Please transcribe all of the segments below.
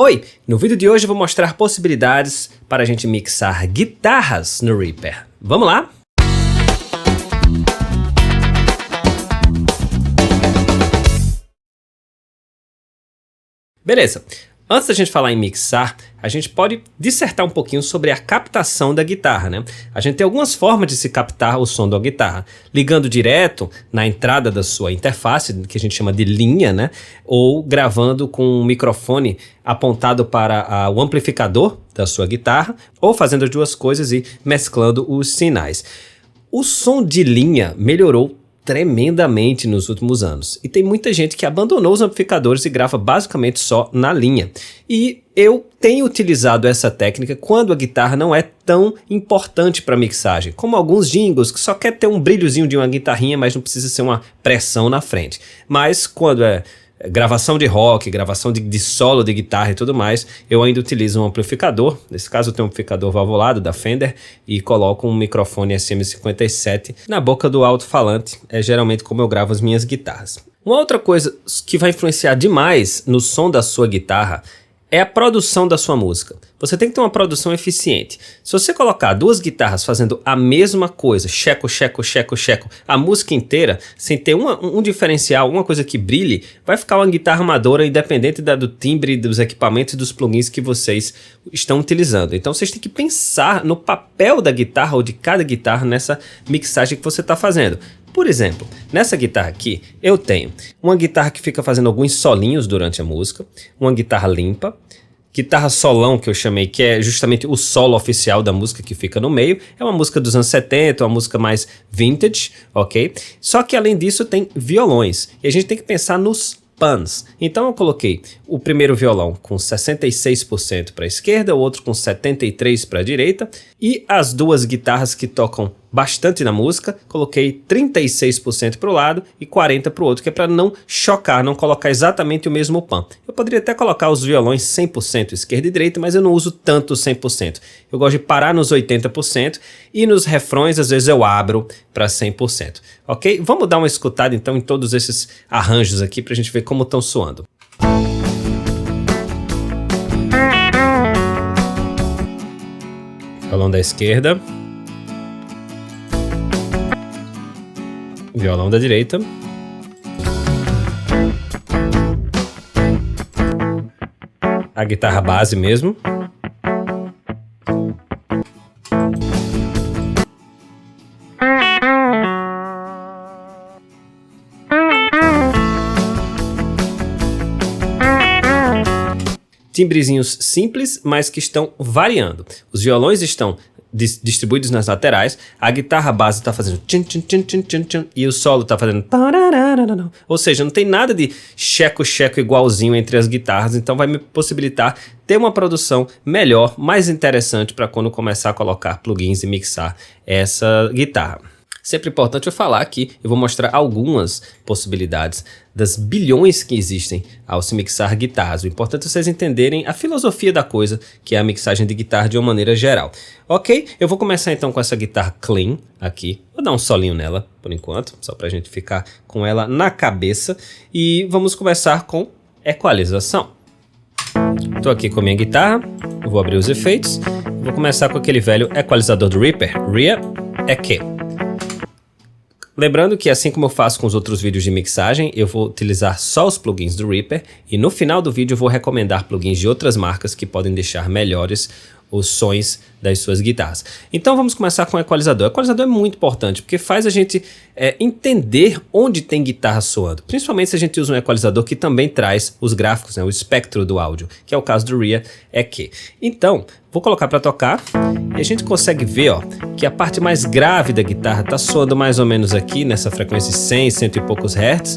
Oi! No vídeo de hoje eu vou mostrar possibilidades para a gente mixar guitarras no Reaper. Vamos lá? Beleza. Antes da gente falar em mixar, a gente pode dissertar um pouquinho sobre a captação da guitarra, né? A gente tem algumas formas de se captar o som da guitarra. Ligando direto na entrada da sua interface, que a gente chama de linha, né? Ou gravando com um microfone apontado para o amplificador da sua guitarra, ou fazendo as duas coisas e mesclando os sinais. O som de linha melhorou tremendamente nos últimos anos. E tem muita gente que abandonou os amplificadores e grava basicamente só na linha. E eu tenho utilizado essa técnica quando a guitarra não é tão importante para mixagem, como alguns jingles que só quer ter um brilhozinho de uma guitarrinha, mas não precisa ser uma pressão na frente. Mas quando é gravação de rock, gravação de solo de guitarra e tudo mais, eu ainda utilizo um amplificador. Nesse caso eu tenho um amplificador valvulado da Fender e coloco um microfone SM57 na boca do alto-falante. É geralmente como eu gravo as minhas guitarras. Uma outra coisa que vai influenciar demais no som da sua guitarra é a produção da sua música. Você tem que ter uma produção eficiente. Se você colocar duas guitarras fazendo a mesma coisa, checo, checo, checo, checo, a música inteira, sem ter um diferencial, uma coisa que brilhe, vai ficar uma guitarra amadora independente do timbre, dos equipamentos e dos plugins que vocês estão utilizando. Então vocês têm que pensar no papel da guitarra ou de cada guitarra nessa mixagem que você está fazendo. Por exemplo, nessa guitarra aqui, eu tenho uma guitarra que fica fazendo alguns solinhos durante a música, uma guitarra limpa, guitarra solão que eu chamei, que é justamente o solo oficial da música que fica no meio, é uma música dos anos 70, uma música mais vintage, ok? Só que além disso tem violões, e a gente tem que pensar nos pans. Então eu coloquei o primeiro violão com 66% para a esquerda, o outro com 73% para a direita, e as duas guitarras que tocam bastante na música, coloquei 36% para o lado e 40% para o outro, que é para não chocar, não colocar exatamente o mesmo pan. Eu poderia até colocar os violões 100% esquerda e direita, mas eu não uso tanto 100%. Eu gosto de parar nos 80% e nos refrões às vezes eu abro para 100%. Ok? Vamos dar uma escutada então em todos esses arranjos aqui para a gente ver como estão soando. Violão da esquerda. Violão da direita. A guitarra base mesmo. Timbrezinhos simples, mas que estão variando. Os violões estão distribuídos nas laterais, a guitarra base está fazendo tchin, tchin, tchin, tchin, tchin, tchin, e o solo está fazendo tararara. Ou seja, não tem nada de checo-checo igualzinho entre as guitarras, então vai me possibilitar ter uma produção melhor, mais interessante para quando começar a colocar plugins e mixar essa guitarra. Sempre importante eu falar que eu vou mostrar algumas possibilidades das bilhões que existem ao se mixar guitarras. O importante é vocês entenderem a filosofia da coisa, que é a mixagem de guitarra de uma maneira geral. Ok? Eu vou começar então com essa guitarra clean aqui. Vou dar um solinho nela por enquanto, só pra gente ficar com ela na cabeça. E vamos começar com equalização. Estou aqui com a minha guitarra, eu vou abrir os efeitos. Vou começar com aquele velho equalizador do Reaper, Rea EQ. Lembrando que assim como eu faço com os outros vídeos de mixagem, eu vou utilizar só os plugins do Reaper e no final do vídeo eu vou recomendar plugins de outras marcas que podem deixar melhores os sons das suas guitarras. Então vamos começar com o equalizador. O equalizador é muito importante porque faz a gente entender onde tem guitarra soando. Principalmente se a gente usa um equalizador que também traz os gráficos, né, o espectro do áudio, que é o caso do Rea EQ. Então, vou colocar para tocar e a gente consegue ver que a parte mais grave da guitarra está soando mais ou menos aqui nessa frequência 100, 100 e poucos hertz.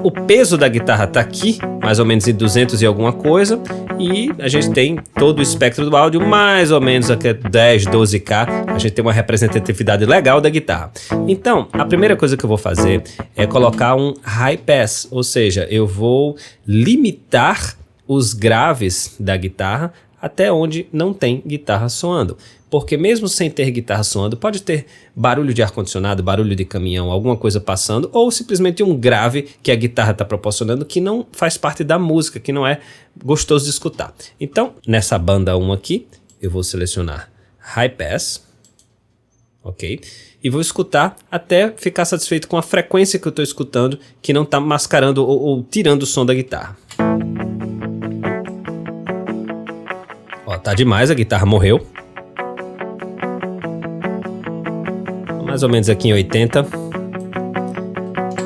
O peso da guitarra está aqui, mais ou menos em 200 e alguma coisa, e a gente tem todo o espectro do áudio, mais ou menos aqui 10, 12K, a gente tem uma representatividade legal da guitarra. Então, a primeira coisa que eu vou fazer é colocar um high pass, ou seja, eu vou limitar os graves da guitarra até onde não tem guitarra soando. porque mesmo sem ter guitarra soando, pode ter barulho de ar-condicionado, barulho de caminhão, alguma coisa passando, ou simplesmente um grave que a guitarra está proporcionando que não faz parte da música, que não é gostoso de escutar. Então, nessa banda 1 aqui, eu vou selecionar High Pass, ok? E vou escutar até ficar satisfeito com a frequência que eu estou escutando, que não está mascarando ou tirando o som da guitarra. Ó, tá demais, a guitarra morreu. Mais ou menos aqui em 80.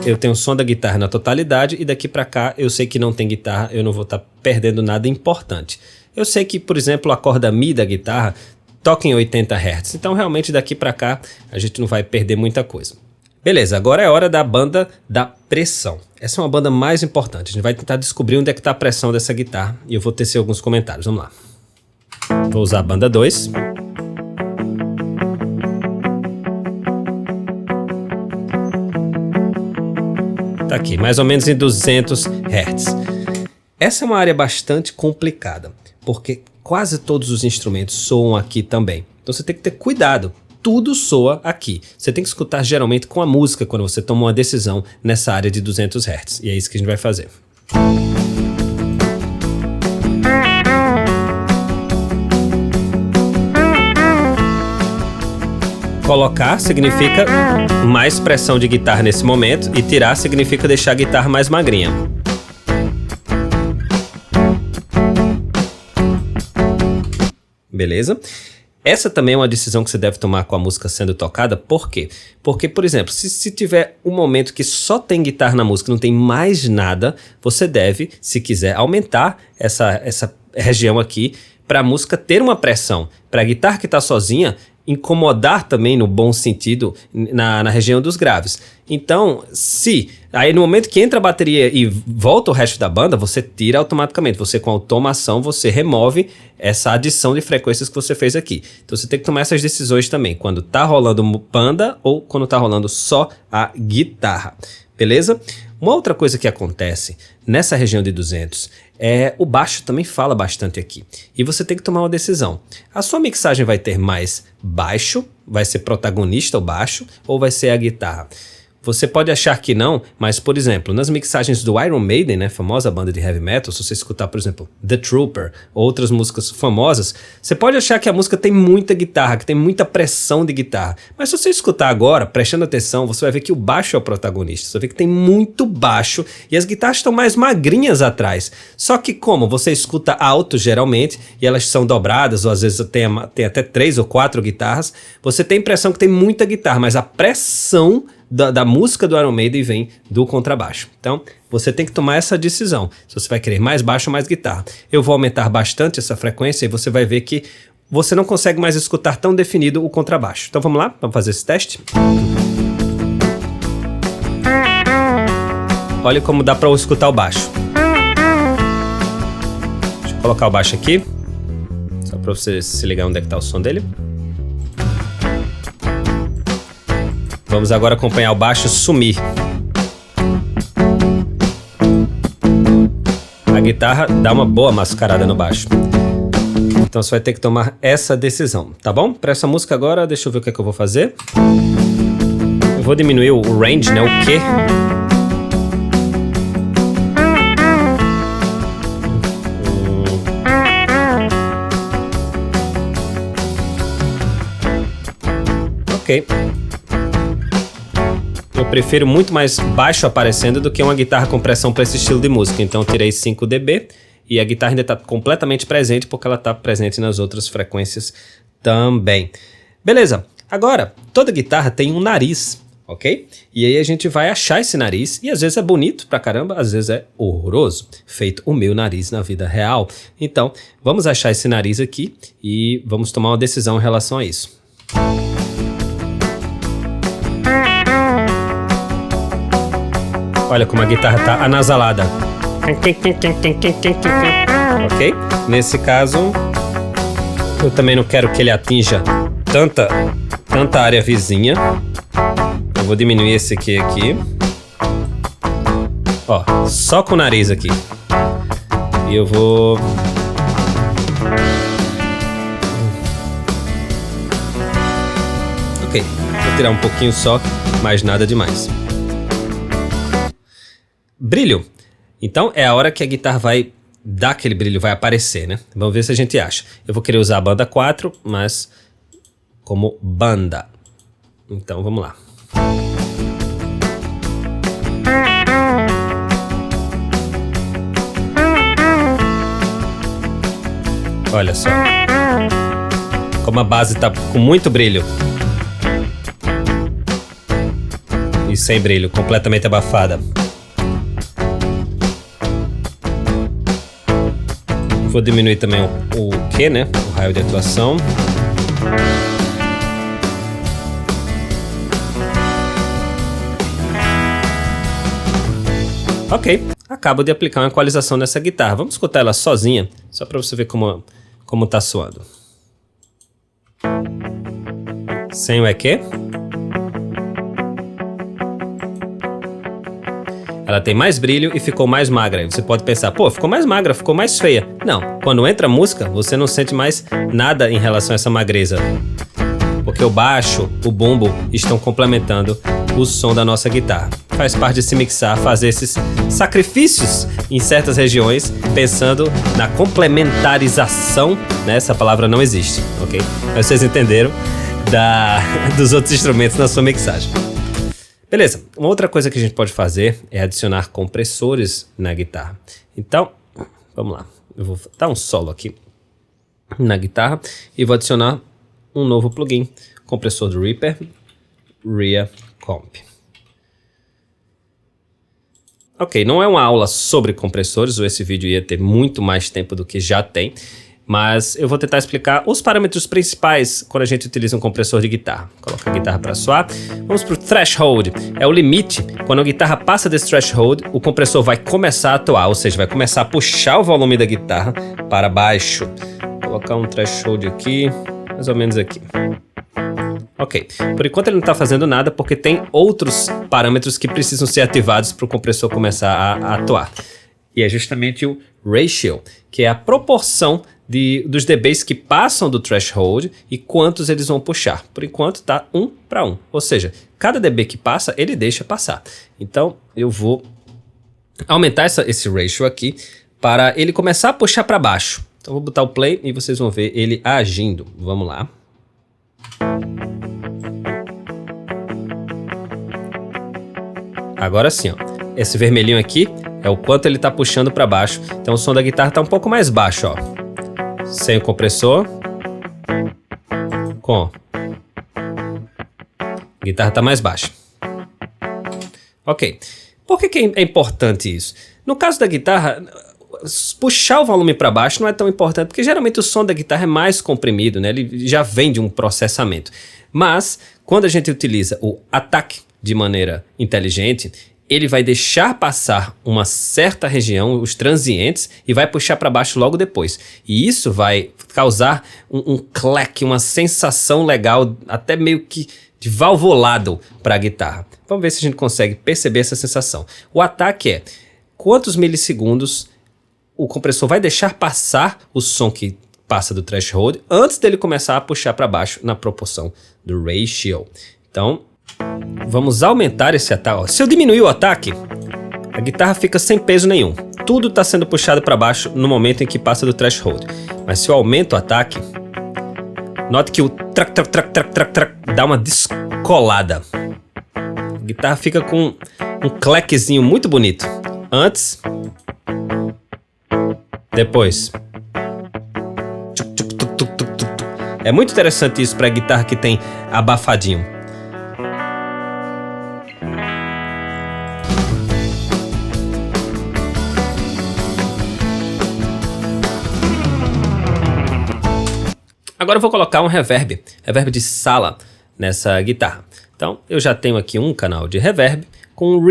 Eu tenho o som da guitarra na totalidade e daqui para cá eu sei que não tem guitarra, eu não vou estar perdendo nada importante. Eu sei que, por exemplo, a corda Mi da guitarra toca em 80 Hz, então realmente daqui para cá a gente não vai perder muita coisa. Beleza, agora é hora da banda da pressão. Essa é uma banda mais importante, a gente vai tentar descobrir onde é que está a pressão dessa guitarra e eu vou tecer alguns comentários, vamos lá. Vou usar a banda 2. Tá aqui, mais ou menos em 200 Hz. Essa é uma área bastante complicada, porque quase todos os instrumentos soam aqui também. Então você tem que ter cuidado. Tudo soa aqui. Você tem que escutar geralmente com a música quando você toma uma decisão nessa área de 200 Hz. E é isso que a gente vai fazer. Colocar significa mais pressão de guitarra nesse momento e tirar significa deixar a guitarra mais magrinha. Beleza? Essa também é uma decisão que você deve tomar com a música sendo tocada. Por quê? Porque, por exemplo, se tiver um momento que só tem guitarra na música, não tem mais nada, você deve, se quiser, aumentar essa região aqui para a música ter uma pressão. Para a guitarra que está sozinha, incomodar também no bom sentido na região dos graves. Então, aí no momento que entra a bateria e volta o resto da banda, você tira automaticamente. Você com automação, você remove essa adição de frequências que você fez aqui. Então você tem que tomar essas decisões também, quando tá rolando banda ou quando tá rolando só a guitarra. Beleza? Uma outra coisa que acontece nessa região de 200 é o baixo também fala bastante aqui. E você tem que tomar uma decisão. A sua mixagem vai ter mais baixo, vai ser protagonista o baixo, ou vai ser a guitarra? Você pode achar que não, mas, por exemplo, nas mixagens do Iron Maiden, né, famosa banda de heavy metal, se você escutar, por exemplo, The Trooper, ou outras músicas famosas, você pode achar que a música tem muita guitarra, que tem muita pressão de guitarra. Mas se você escutar agora, prestando atenção, você vai ver que o baixo é o protagonista. Você vai ver que tem muito baixo e as guitarras estão mais magrinhas atrás. Só que como você escuta alto, geralmente, e elas são dobradas, ou às vezes tem até 3 ou 4 guitarras, você tem a impressão que tem muita guitarra, mas a pressão da música do Iron Maiden vem do contrabaixo. Então, você tem que tomar essa decisão. Se você vai querer mais baixo ou mais guitarra. Eu vou aumentar bastante essa frequência e você vai ver que você não consegue mais escutar tão definido o contrabaixo. Então, vamos lá? Vamos fazer esse teste? Olha como dá para escutar o baixo. Deixa eu colocar o baixo aqui. Só para você se ligar onde é que está o som dele. Vamos agora acompanhar o baixo sumir. A guitarra dá uma boa mascarada no baixo. Então você vai ter que tomar essa decisão, tá bom? Para essa música agora, deixa eu ver o que é que eu vou fazer. Eu vou diminuir o range, né? O Q. Ok. Eu prefiro muito mais baixo aparecendo do que uma guitarra com pressão para esse estilo de música. Então eu tirei 5 dB e a guitarra ainda está completamente presente porque ela está presente nas outras frequências também. Beleza, agora toda guitarra tem um nariz, ok? E aí a gente vai achar esse nariz e às vezes é bonito pra caramba, às vezes é horroroso. Feito o meu nariz na vida real. Então vamos achar esse nariz aqui e vamos tomar uma decisão em relação a isso. Olha como a guitarra está anasalada. Ok? Nesse caso, eu também não quero que ele atinja tanta área vizinha. Eu vou diminuir esse aqui. Ó, só com o nariz aqui. E eu vou... vou tirar um pouquinho só, mas nada demais. Brilho. Então é a hora que a guitarra vai dar aquele brilho, vai aparecer, né? Vamos ver se a gente acha. Eu vou querer usar a banda 4, mas como banda. Então vamos lá. Olha só. Como a base tá com muito brilho. E sem brilho, completamente abafada. Vou diminuir também o Q, né? O raio de atuação. Ok, acabo de aplicar uma equalização nessa guitarra. Vamos escutar ela sozinha, só para você ver como tá soando. Sem o EQ. Ela tem mais brilho e ficou mais magra. Você pode pensar, pô, ficou mais magra, ficou mais feia. Não, quando entra a música, você não sente mais nada em relação a essa magreza. Porque o baixo, o bumbo estão complementando o som da nossa guitarra. Faz parte de se mixar, fazer esses sacrifícios em certas regiões, pensando na complementarização, né? Essa palavra não existe, ok? Mas vocês entenderam dos outros instrumentos na sua mixagem. Beleza, uma outra coisa que a gente pode fazer é adicionar compressores na guitarra. Então, vamos lá. Eu vou dar um solo aqui na guitarra e vou adicionar um novo plugin, compressor do Reaper, Rear Comp. Ok, não é uma aula sobre compressores, ou esse vídeo ia ter muito mais tempo do que já tem, mas eu vou tentar explicar os parâmetros principais quando a gente utiliza um compressor de guitarra. Coloca a guitarra para soar. Vamos para o threshold, é o limite. Quando a guitarra passa desse threshold, o compressor vai começar a atuar, ou seja, vai começar a puxar o volume da guitarra para baixo. Vou colocar um threshold aqui, mais ou menos aqui. Ok, por enquanto ele não está fazendo nada porque tem outros parâmetros que precisam ser ativados para o compressor começar a atuar. E é justamente o ratio, que é a proporção dos dBs que passam do threshold e quantos eles vão puxar. Por enquanto está 1 para 1, ou seja, cada dB que passa, ele deixa passar. Então eu vou aumentar esse ratio aqui para ele começar a puxar para baixo. Então vou botar o play e vocês vão ver ele agindo. Vamos lá. Agora sim, ó. Esse vermelhinho aqui é o quanto ele está puxando para baixo. Então o som da guitarra está um pouco mais baixo, ó. Sem o compressor. Com. A guitarra está mais baixa. Ok. Por que é importante isso? No caso da guitarra, puxar o volume para baixo não é tão importante, porque geralmente o som da guitarra é mais comprimido, né? Ele já vem de um processamento. Mas, quando a gente utiliza o ataque de maneira inteligente, ele vai deixar passar uma certa região, os transientes, e vai puxar para baixo logo depois. E isso vai causar um clack, uma sensação legal, até meio que de valvulado para a guitarra. Vamos ver se a gente consegue perceber essa sensação. O ataque é quantos milissegundos o compressor vai deixar passar o som que passa do threshold antes dele começar a puxar para baixo na proporção do ratio. Então, vamos aumentar esse ataque. Se eu diminuir o ataque, a guitarra fica sem peso nenhum. Tudo está sendo puxado para baixo no momento em que passa do threshold. Mas se eu aumento o ataque, note que o trac, trac, trac, trac, trac, trac dá uma descolada. A guitarra fica com um clackzinho muito bonito. Antes, depois. É muito interessante isso para guitarra que tem abafadinho. Agora eu vou colocar um reverb de sala nessa guitarra. Então eu já tenho aqui um canal de reverb com um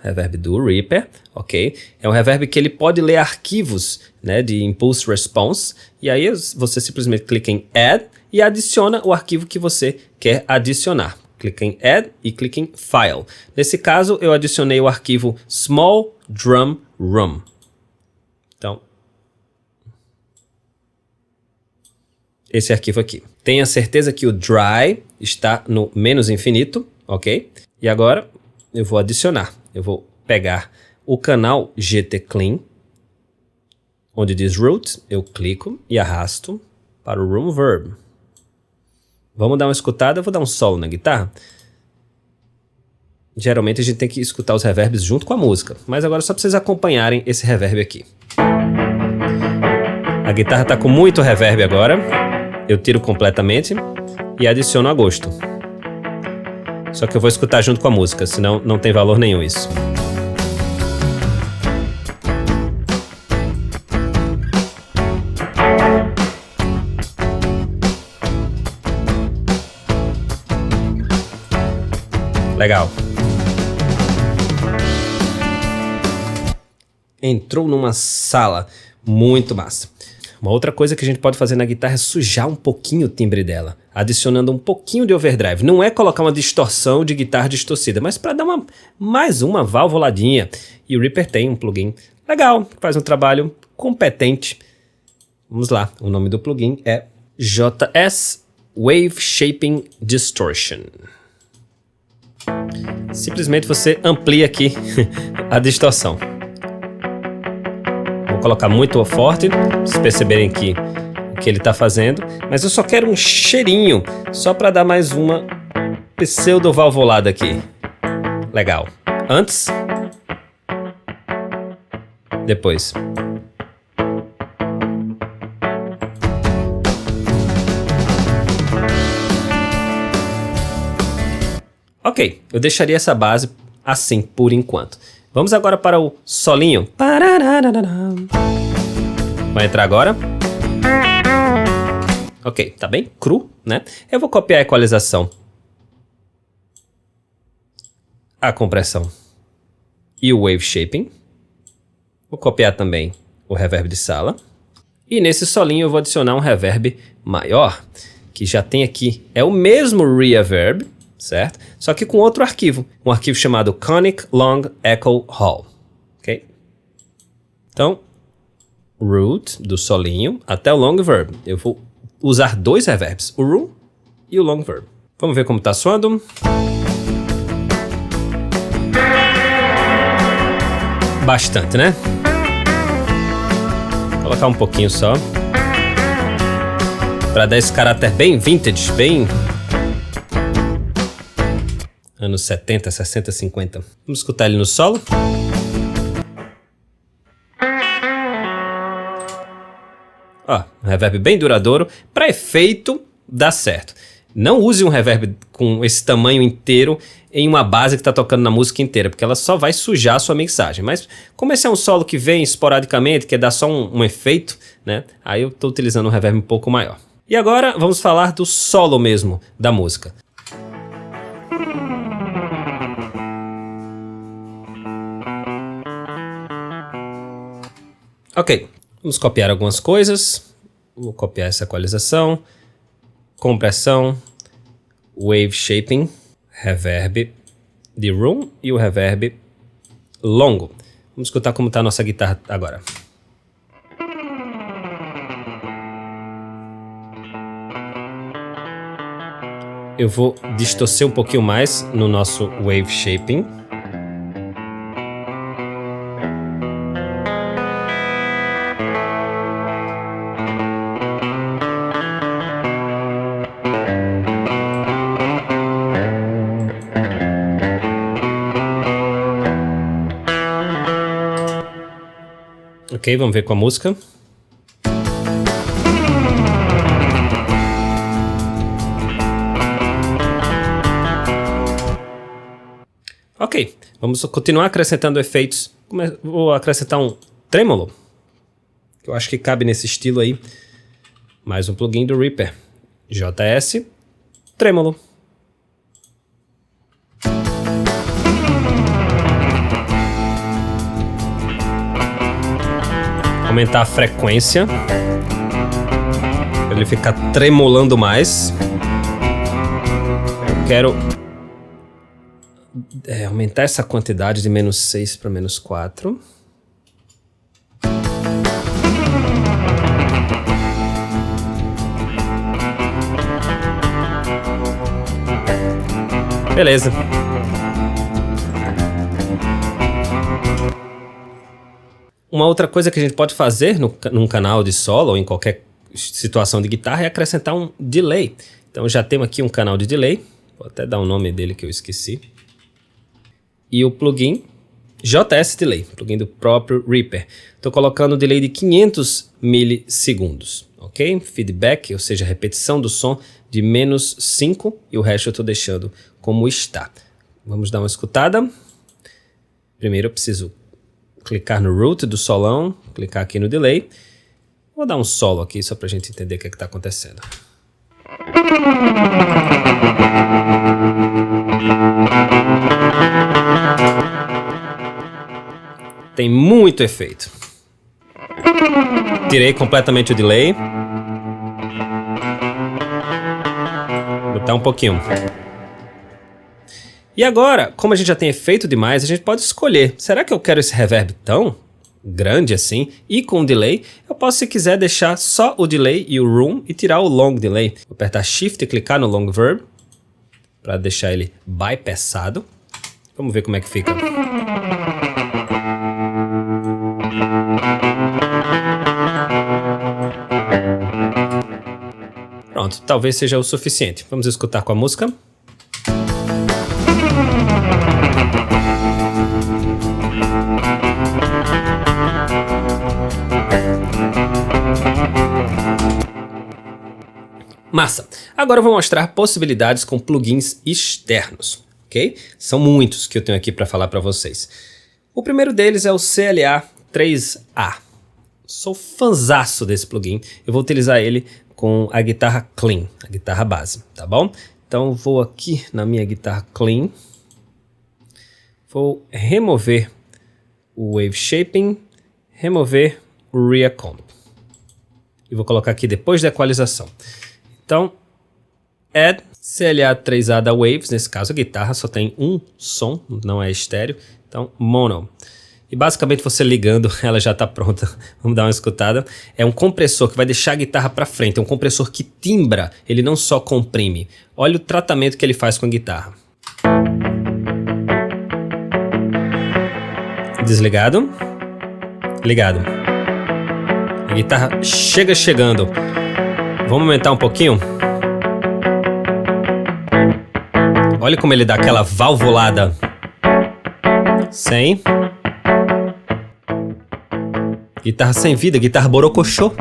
reverb do Reaper, ok? É um reverb que ele pode ler arquivos, né, de impulse response, e aí você simplesmente clica em Add e adiciona o arquivo que você quer adicionar. Clica em Add e clica em File. Nesse caso eu adicionei o arquivo Small Drum Room. Então, esse arquivo aqui. Tenha certeza que o dry está no menos infinito, ok? E agora eu vou adicionar. Eu vou pegar o canal GT Clean, onde diz root, eu clico e arrasto para o room verb. Vamos dar uma escutada, eu vou dar um solo na guitarra. Geralmente a gente tem que escutar os reverbs junto com a música, mas agora só para vocês acompanharem esse reverb aqui. A guitarra está com muito reverb agora, eu tiro completamente e adiciono a gosto. Só que eu vou escutar junto com a música, senão não tem valor nenhum isso. Legal. Entrou numa sala muito massa. Uma outra coisa que a gente pode fazer na guitarra é sujar um pouquinho o timbre dela, adicionando um pouquinho de overdrive. Não é colocar uma distorção de guitarra distorcida, mas para dar mais uma valvuladinha. E o Reaper tem um plugin legal, que faz um trabalho competente. Vamos lá, o nome do plugin é JS Wave Shaping Distortion. Simplesmente você amplia aqui a distorção. Vou colocar muito forte, para vocês perceberem que o que ele está fazendo. Mas eu só quero um cheirinho, só para dar mais uma pseudo-valvulada aqui. Legal. Antes. Depois. Ok, eu deixaria essa base assim por enquanto. Vamos agora para o solinho. Vai entrar agora. Ok, tá bem cru, né? Eu vou copiar a equalização, a compressão e o wave shaping. Vou copiar também o reverb de sala. E nesse solinho eu vou adicionar um reverb maior, que já tem aqui. É o mesmo reverb, certo? Só que com outro arquivo. Um arquivo chamado Conic Long Echo Hall. Ok? Então, root do solinho até o long verb. Eu vou usar dois reverbs, o room e o long verb. Vamos ver como está soando. Bastante, né? Vou colocar um pouquinho só. Para dar esse caráter bem vintage, bem anos 70, 60, 50. Vamos escutar ele no solo. Ó, um reverb bem duradouro. Para efeito, dá certo. Não use um reverb com esse tamanho inteiro em uma base que está tocando na música inteira, porque ela só vai sujar a sua mixagem. Mas como esse é um solo que vem esporadicamente, que dá só um efeito, né? Aí eu estou utilizando um reverb um pouco maior. E agora vamos falar do solo mesmo da música. Ok, vamos copiar algumas coisas. Vou copiar essa equalização, compressão, wave shaping, reverb de room e o reverb longo. Vamos escutar como está a nossa guitarra agora. Eu vou distorcer um pouquinho mais no nosso wave shaping. Ok, vamos ver com a música. Ok, vamos continuar acrescentando efeitos. Vou acrescentar um trêmolo, que eu acho que cabe nesse estilo aí. Mais um plugin do Reaper. JS, trêmolo. Aumentar a frequência, para ele ficar tremolando mais. Eu quero aumentar essa quantidade de -6 para -4. Beleza. Uma outra coisa que a gente pode fazer num canal de solo ou em qualquer situação de guitarra é acrescentar um delay. Então já temos aqui um canal de delay. Vou até dar o nome dele que eu esqueci. E o plugin JS Delay, plugin do próprio Reaper. Estou colocando o delay de 500 milissegundos, ok? Feedback, ou seja, repetição do som de -5 e o resto eu estou deixando como está. Vamos dar uma escutada. Primeiro eu preciso clicar no root do solão, clicar aqui no delay. Vou dar um solo aqui só para a gente entender o que está acontecendo. Tem muito efeito. Tirei completamente o delay. Vou botar um pouquinho. E agora, como a gente já tem efeito demais, a gente pode escolher. Será que eu quero esse reverb tão grande assim e com delay? Eu posso, se quiser, deixar só o delay e o room e tirar o long delay. Vou apertar Shift e clicar no long verb para deixar ele bypassado. Vamos ver como é que fica. Pronto, talvez seja o suficiente. Vamos escutar com a música. Massa! Agora eu vou mostrar possibilidades com plugins externos, ok? São muitos que eu tenho aqui para falar para vocês. O primeiro deles é o CLA 3A. Sou fãzaço desse plugin. Eu vou utilizar ele com a guitarra clean, a guitarra base, tá bom? Então vou aqui na minha guitarra clean. Vou remover o Wave Shaping, remover o Reacomp. E vou colocar aqui depois da equalização. Então, Add CLA 3A da Waves, nesse caso a guitarra só tem um som, não é estéreo, então Mono. E basicamente você ligando, ela já está pronta, vamos dar uma escutada. É um compressor que vai deixar a guitarra para frente, é um compressor que timbra, ele não só comprime. Olha o tratamento que ele faz com a guitarra. Desligado, ligado. A guitarra chega chegando. Vamos aumentar um pouquinho? Olha como ele dá aquela valvulada. 100. Guitarra sem vida, guitarra borocochô.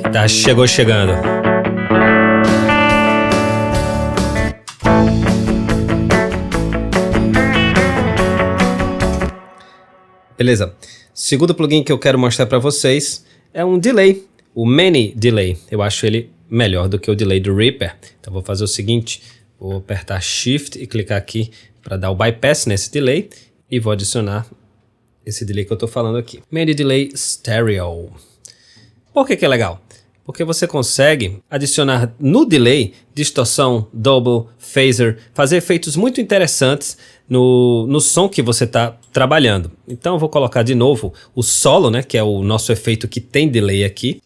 Guitarra chegou chegando. Beleza. Segundo plugin que eu quero mostrar para vocês é um delay. O Many Delay, eu acho ele melhor do que o delay do Reaper. Então vou fazer o seguinte, vou apertar Shift e clicar aqui para dar o bypass nesse delay e vou adicionar esse delay que eu estou falando aqui. Many Delay Stereo. Por que é legal? Porque você consegue adicionar no delay distorção, double, phaser, fazer efeitos muito interessantes no som que você está trabalhando. Então eu vou colocar de novo o solo, né, que é o nosso efeito que tem delay aqui.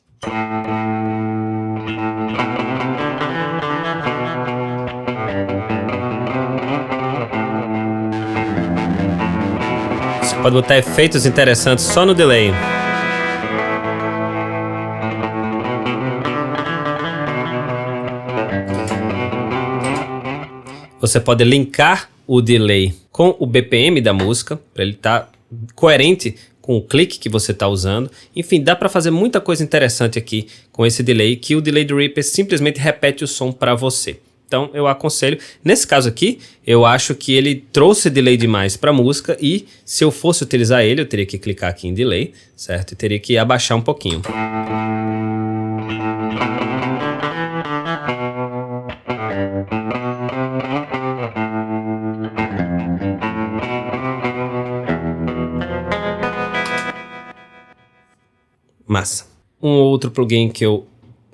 Você pode botar efeitos interessantes só no delay. Você pode linkar o delay com o BPM da música, para ele estar coerente com o clique que você está usando. Enfim, dá para fazer muita coisa interessante aqui com esse delay, que o delay do Reaper simplesmente repete o som para você. Então eu aconselho, nesse caso aqui, eu acho que ele trouxe delay demais para a música e se eu fosse utilizar ele, eu teria que clicar aqui em delay, certo? E teria que abaixar um pouquinho. Massa. Um outro plugin que eu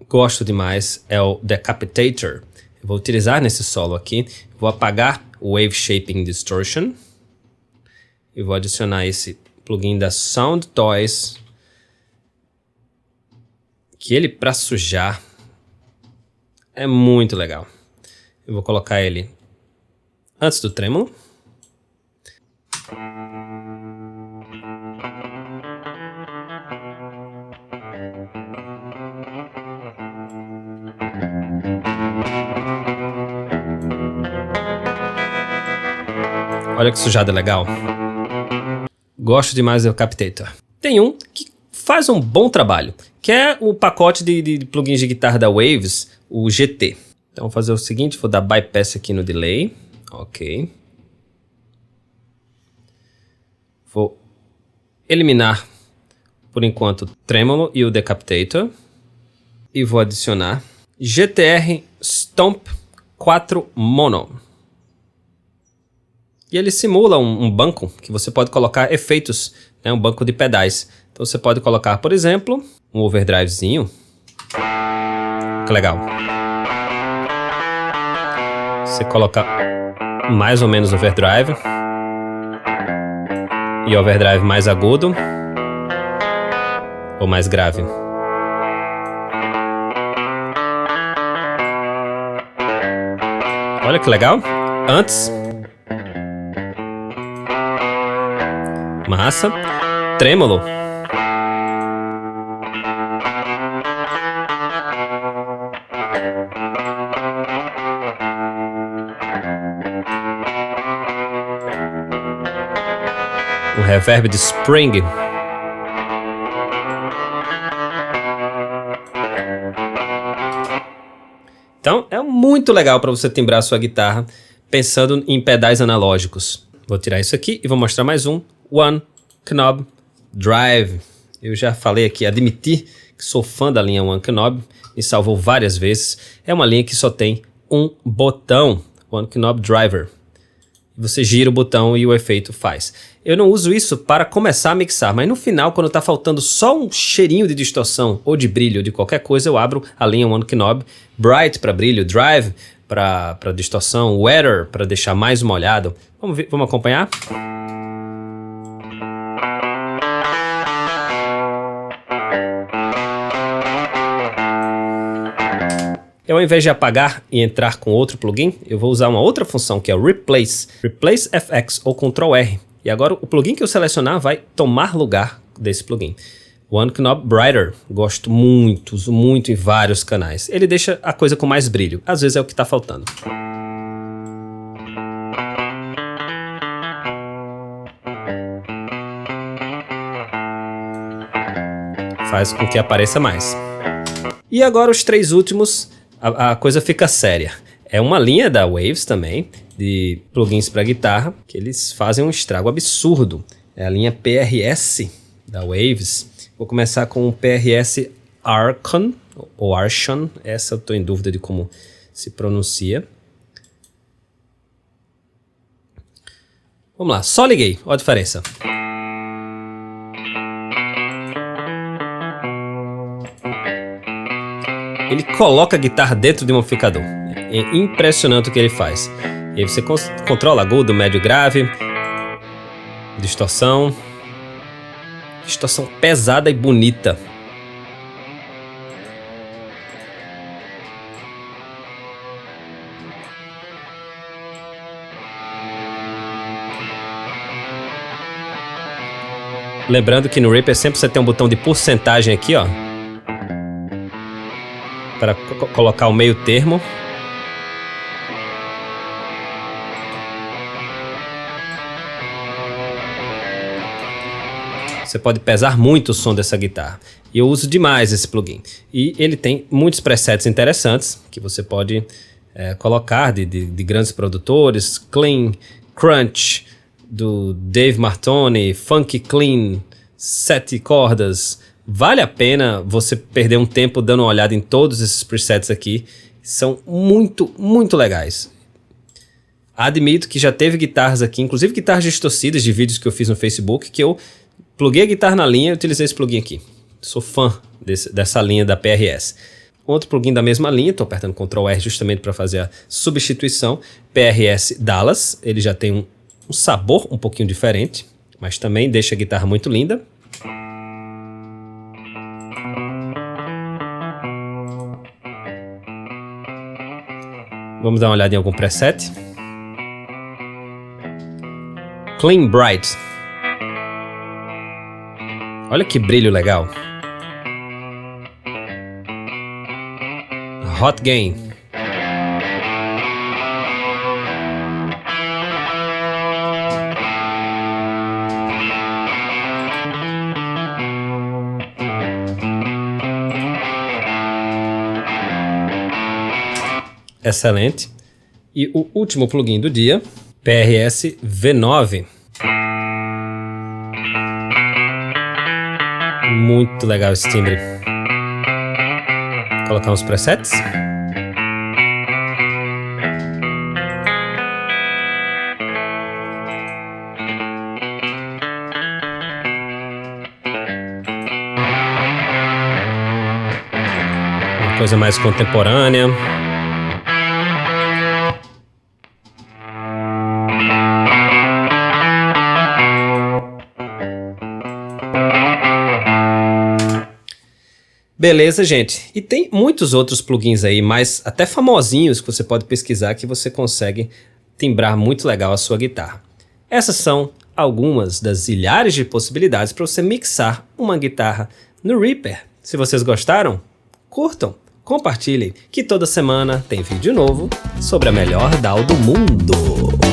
gosto demais é o Decapitator. Eu vou utilizar nesse solo aqui. Vou apagar o Wave Shaping Distortion. E vou adicionar esse plugin da Sound Toys. Que ele, para sujar, é muito legal. Eu vou colocar ele antes do trêmulo. Olha que sujada legal. Gosto demais do Captator. Tem um que faz um bom trabalho, que é o pacote de plugins de guitarra da Waves, o GT. Então vou fazer o seguinte, vou dar bypass aqui no delay. Ok. Vou eliminar, por enquanto, o trêmulo e o Decapitator. E vou adicionar GTR Stomp 4 Mono. E ele simula um banco que você pode colocar efeitos, né, um banco de pedais. Então você pode colocar, por exemplo, um overdrivezinho. Que legal. Você coloca mais ou menos overdrive. E overdrive mais agudo. Ou mais grave. Olha que legal. Antes. Massa. Trêmulo. Um reverb de spring. Então é muito legal para você timbrar a sua guitarra pensando em pedais analógicos. Vou tirar isso aqui e vou mostrar mais um. One Knob Drive. Eu já falei aqui, admiti que sou fã da linha One Knob, me salvou várias vezes. É uma linha que só tem um botão, One Knob Driver. Você gira o botão e o efeito faz. Eu não uso isso para começar a mixar, mas no final, quando está faltando só um cheirinho de distorção ou de brilho ou de qualquer coisa, eu abro a linha One Knob, Bright para brilho, Drive para distorção, Weather para deixar mais molhado. Vamos ver, vamos acompanhar? Eu, ao invés de apagar e entrar com outro plugin, eu vou usar uma outra função que é o Replace. Replace FX ou Ctrl R. E agora o plugin que eu selecionar vai tomar lugar desse plugin. One Knob Brighter. Gosto muito, uso muito em vários canais. Ele deixa a coisa com mais brilho. Às vezes é o que está faltando. Faz com que apareça mais. E agora os três últimos... A coisa fica séria. É uma linha da Waves também, de plugins para guitarra, que eles fazem um estrago absurdo. É a linha PRS da Waves. Vou começar com o PRS Archon, ou Archon, essa eu estou em dúvida de como se pronuncia. Vamos lá, só liguei, olha a diferença. Ele coloca a guitarra dentro de um amplificador. É impressionante o que ele faz. E aí você controla agudo, médio, grave, distorção. Distorção pesada e bonita. Lembrando que no Reaper sempre você tem um botão de porcentagem aqui, ó, para colocar o meio termo. Você pode pesar muito o som dessa guitarra. E eu uso demais esse plugin. E ele tem muitos presets interessantes que você pode colocar de grandes produtores. Clean, Crunch, do Dave Martone, Funky Clean, 7 cordas. Vale a pena você perder um tempo dando uma olhada em todos esses presets aqui. São muito, muito legais. Admito que já teve guitarras aqui, inclusive guitarras distorcidas de vídeos que eu fiz no Facebook, que eu pluguei a guitarra na linha e utilizei esse plugin aqui. Sou fã dessa linha da PRS. Outro plugin da mesma linha, estou apertando Ctrl R justamente para fazer a substituição. PRS Dallas, ele já tem um sabor um pouquinho diferente, mas também deixa a guitarra muito linda. Vamos dar uma olhada em algum preset. Clean Bright. Olha que brilho legal. Hot Gain. Excelente. E o último plugin do dia, PRS V9. Muito legal esse timbre. Vou colocar uns presets. Uma coisa mais contemporânea. Beleza, gente. E tem muitos outros plugins aí, mas até famosinhos que você pode pesquisar que você consegue timbrar muito legal a sua guitarra. Essas são algumas das milhares de possibilidades para você mixar uma guitarra no Reaper. Se vocês gostaram, curtam, compartilhem, que toda semana tem vídeo novo sobre a melhor DAW do mundo.